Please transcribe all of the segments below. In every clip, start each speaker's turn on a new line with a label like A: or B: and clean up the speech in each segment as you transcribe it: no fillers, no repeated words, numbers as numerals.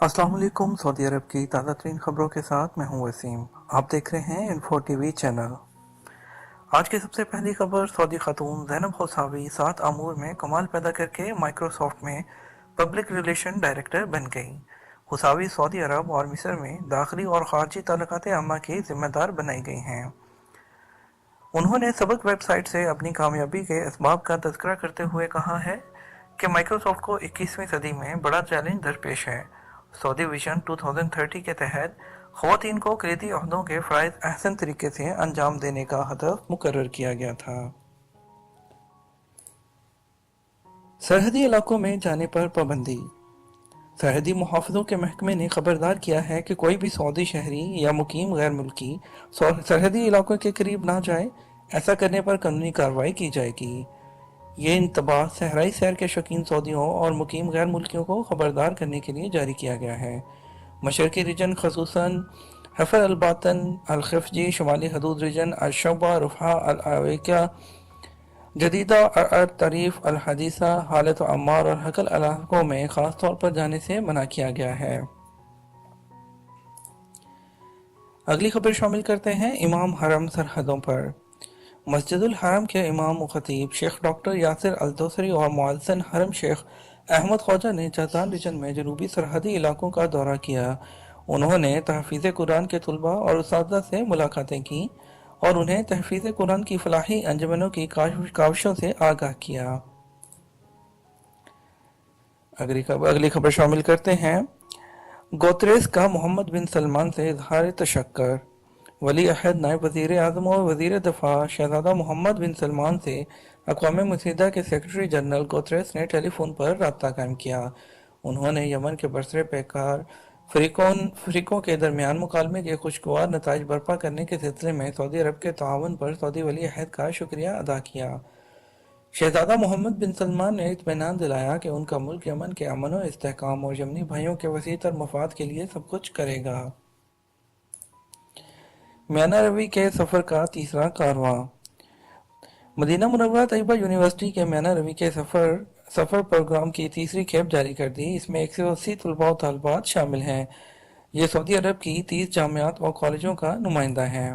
A: अस्सलाम वालेकुम। सऊदी अरब की ताज़ा तरीन खबरों के साथ मैं हूं वसीम। आप देख रहे हैं इन्फो टीवी चैनल। आज की सबसे पहली खबर, सऊदी खातून ज़ैनब होसावी 7 अमूर में कमाल पैदा करके माइक्रोसॉफ्ट में पब्लिक रिलेशन डायरेक्टर बन गई। होसावी सऊदी अरब और मिस्र में दाखिली और खारजी ताल्लुकात आमा की जिम्मेदार बनाई गई हैं। उन्होंने सबक वेबसाइट से अपनी कामयाबी के असबाब का तज़किरा करते हुए कहा है कि माइक्रोसॉफ्ट को 21वीं सदी में बड़ा चैलेंज दरपेश है। सऊदी विजन 2030 के तहत ख़वातीन को कलीदी ओहदों के फ़राइज़ अहसन तरीके से अंजाम देने का हदफ मुकर्रर किया गया था। सरहदी इलाकों में जाने पर पाबंदी। सरहदी मुहाफ़िज़ों के महकमे ने खबरदार किया है कि कोई भी सऊदी शहरी या मुकीम गैर मुल्की सरहदी इलाकों के करीब ना जाए। ऐसा करने पर कानूनी कार्रवाई की जाएगी। ये इंतबाह सहराई सैर के शौकीन सऊदियों और मुकीम गैर मुल्कियों को खबरदार करने के लिए जारी किया गया है। मशरकी रीजन खसूसन हफर अलबातन अलखफजी, शुमाली हदूद रीजन अलशबा रुफा अलआविका जदीदा तारीफ अल हदीसा हालत अम्मार और हकल इलाकों में ख़ास तौर पर जाने से मना किया गया है। अगली खबर शामिल करते हैं इमाम हरम सरहदों पर। मस्जिदुल हरम के इमाम व खतीब शेख डॉक्टर यासिर अल दोसरी और मुअज्जिन हरम शेख अहमद ख्वाजा ने जज़ान रीजन में जनूबी सरहदी इलाकों का दौरा किया। उन्होंने तहफ़ीज़ कुरान के तलबा और उस्तादा से मुलाकातें की और उन्हें तहफ़ीज़ कुरान की फलाही अंजुमनों की काविशों से आगाह किया। अगली खबर शामिल करते हैं गोत्रेस का मोहम्मद बिन सलमान से इजहार तशक्कर। वली अहद नायब वज़ीर आज़म और वज़ीर दफ़ा शहज़ादा मोहम्मद बिन सलमान से अक़वाम मुत्तहिदा के सेक्रेटरी जनरल गोत्रेस ने टेलीफोन पर रब्ता कायम किया। उन्होंने यमन के बरसरे पैकार फ़रीक़ों के दरमियान मुकालमे के खुशगवार नताइज बर्पा करने के सिलसिले में सऊदी अरब के ताउन पर सऊदी वली अहद का शुक्रिया अदा किया। शहज़ादा मोहम्मद बिन सलमान ने इत्मीनान दिलाया कि उनका मुल्क यमन के अमन और इस्तेहकाम और यमनी भाइयों के वसीतर मफाद के लिए सब कुछ करेगा। म्याना रवी के सफ़र का तीसरा कारवां। मदीना मुनव्वरा तैयबा यूनिवर्सिटी के म्याना रवी के सफ़र प्रोग्राम की तीसरी खेप जारी कर दी। इसमें 180 तलबा और तालिबात शामिल हैं। ये सऊदी अरब की 30 जामियात और कॉलेजों का नुमाइंदा है।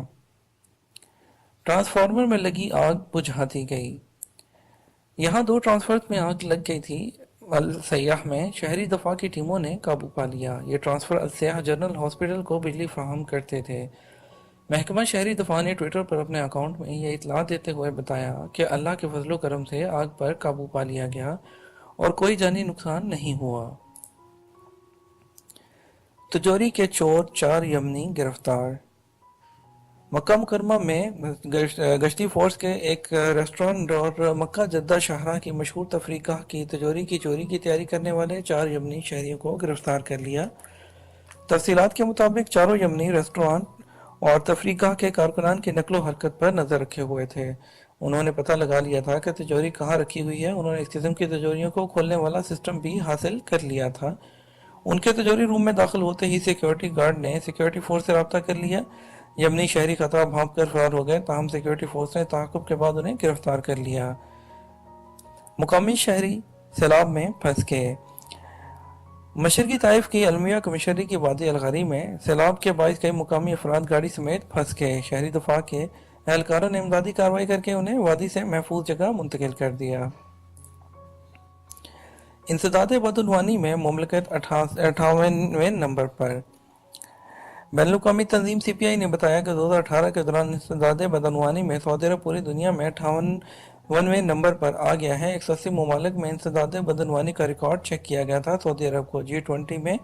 A: ट्रांसफार्मर में लगी आग बुझा दी गई। यहाँ 2 ट्रांसफार्मर में आग लग गई थी। अल सयाह में शहरी दफा की टीमों ने काबू पा लिया। ये ट्रांसफर अल सयाह जनरल हॉस्पिटल को बिजली फराहम करते थे। महकमा शहरी दफा ने ट्विटर पर अपने अकाउंट में यह इतला देते हुए बताया कि अल्लाह के फजलो करम से आग पर काबू पा लिया गया और कोई जानी नुकसान नहीं हुआ। तिजोरी के चोर 4 यमनी गिरफ्तार। मक्का मुकरमा में गश्ती फोर्स के एक रेस्टोरेंट और मक्का जद्दा शाहरा की मशहूर तफरीकाह की तिजोरी की चोरी की तैयारी करने वाले 4 यमनी शहरियों को गिरफ्तार कर लिया। तफसीलात के मुताबिक चारों यमनी रेस्टोरेंट और तफरीकाह के कारकुनान की नकलो हरकत पर नज़र रखे हुए थे। उन्होंने पता लगा लिया था कि तिजोरी कहाँ रखी हुई है। उन्होंने इस किस्म की तिजोरियों को खोलने वाला सिस्टम भी हासिल कर लिया था। उनके तिजोरी रूम में दाखिल होते ही सिक्योरिटी गार्ड ने सिक्योरिटी फोर्स से रब्ता कर लिया। यमनी शहरी खतरा भांप कर फरार हो गए, ताहम सिक्योरिटी फोर्स ने ताक़ुब के बाद उन्हें गिरफ्तार कर लिया। मुकामी शहरी सैलाब में फंस गए। मशरकी ताइफ की अलमिया कमिश्नरी की वादी अलगरी में सैलाब के बाइस कई मुकामी अफराद गाड़ी समेत फंस गए। शहरी दफा के एहलकारों ने इमदादी कार्रवाई करके उन्हें वादी से महफूज जगह मुंतकिल कर दिया। इंसदाद बदउनवानी में मुमलकत 58वें नंबर पर। बैनुल-अक़वामी तंजीम CPI ने बताया कि 2018 के दौरान इंसदाद बदउनवानी में सऊदी अरब पूरी दुनिया में 58वें नंबर पर आ गया है। 180 ममालिक में इंसदाद बदउनवानी का रिकॉर्ड चेक किया गया था। सऊदी अरब को G20 में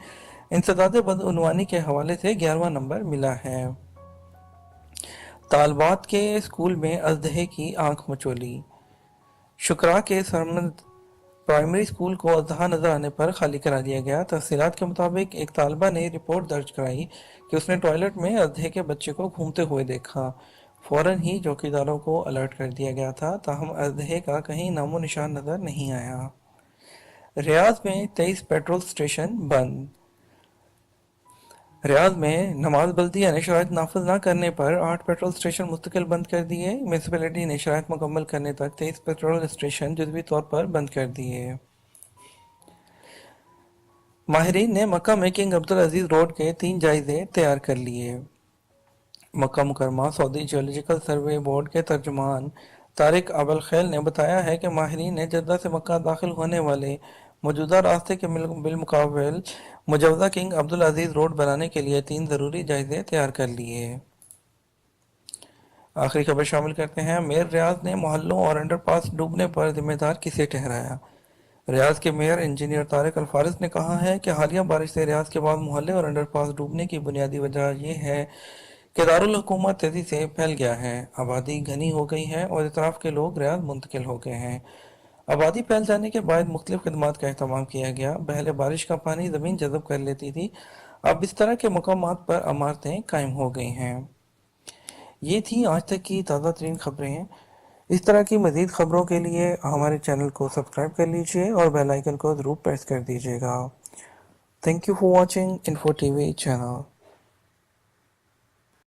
A: इंसदाद बदउनवानी के हवाले से 11वां नंबर मिला है। तालबात के स्कूल में अजदहे की आंख मचोली। शुक्रा के सरमद प्राइमरी स्कूल को अजहा नजर आने पर खाली करा दिया गया। तफसीलात के मुताबिक एक तालबा ने रिपोर्ट दर्ज कराई कि उसने टॉयलेट में अजहे के बच्चे को घूमते हुए देखा। फौरन ही चौकीदारों को अलर्ट कर दिया गया था, ताहम अजहे का कहीं नामो निशान नजर नहीं आया। रियाद में 23 पेट्रोल स्टेशन बंद। रियाद में नमाज बल्दिया ने शराइत नाफिज न करने पर 8 पेट्रोल स्टेशन मुस्तकिल बंद कर दिए। म्यूनसिपैलिटी ने शराइत मुकम्मल करने तक 23 पेट्रोल स्टेशन जुज़वी तौर पर बंद कर दिए। ماہرین نے مکہ میں کنگ عبد العزیز روڈ کے 3 جائزے تیار کر لیے۔ مکہ مکرمہ سعودی جیولوجیکل سروے بورڈ کے ترجمان طارق ابوالخیل نے بتایا ہے کہ ماہرین نے جدہ سے مکہ داخل ہونے والے موجودہ راستے کے بالمقابل مجوزہ کنگ عبد العزیز روڈ بنانے کے لیے 3 ضروری جائزے تیار کر لیے۔ آخری خبر شامل کرتے ہیں۔ میئر ریاض نے محلوں اور انڈر پاس ڈوبنے پر ذمہ دار کسے ٹھہرایا؟ ریاض کے میئر انجینئر طارق الفارس نے کہا ہے کہ حالیہ بارش سے ریاض کے بعد محلے اور انڈر پاس ڈوبنے کی بنیادی وجہ یہ ہے کہ دارالحکومت تیزی سے پھیل گیا ہے، آبادی گھنی ہو گئی ہے اور اطراف کے لوگ ریاض منتقل ہو گئے ہیں۔ آبادی پھیل جانے کے بعد مختلف خدمات کا اہتمام کیا گیا، پہلے بارش کا پانی زمین جذب کر لیتی تھی، اب اس طرح کے مقامات پر عمارتیں قائم ہو گئی ہیں۔ یہ تھی آج تک کی تازہ ترین خبریں۔ اس طرح کی مزید خبروں کے لیے ہمارے چینل کو سبسکرائب کر لیجئے اور بیل آئیکن کو ضرور پریس کر دیجئے گا۔ Thank you for watching info TV وی چینل۔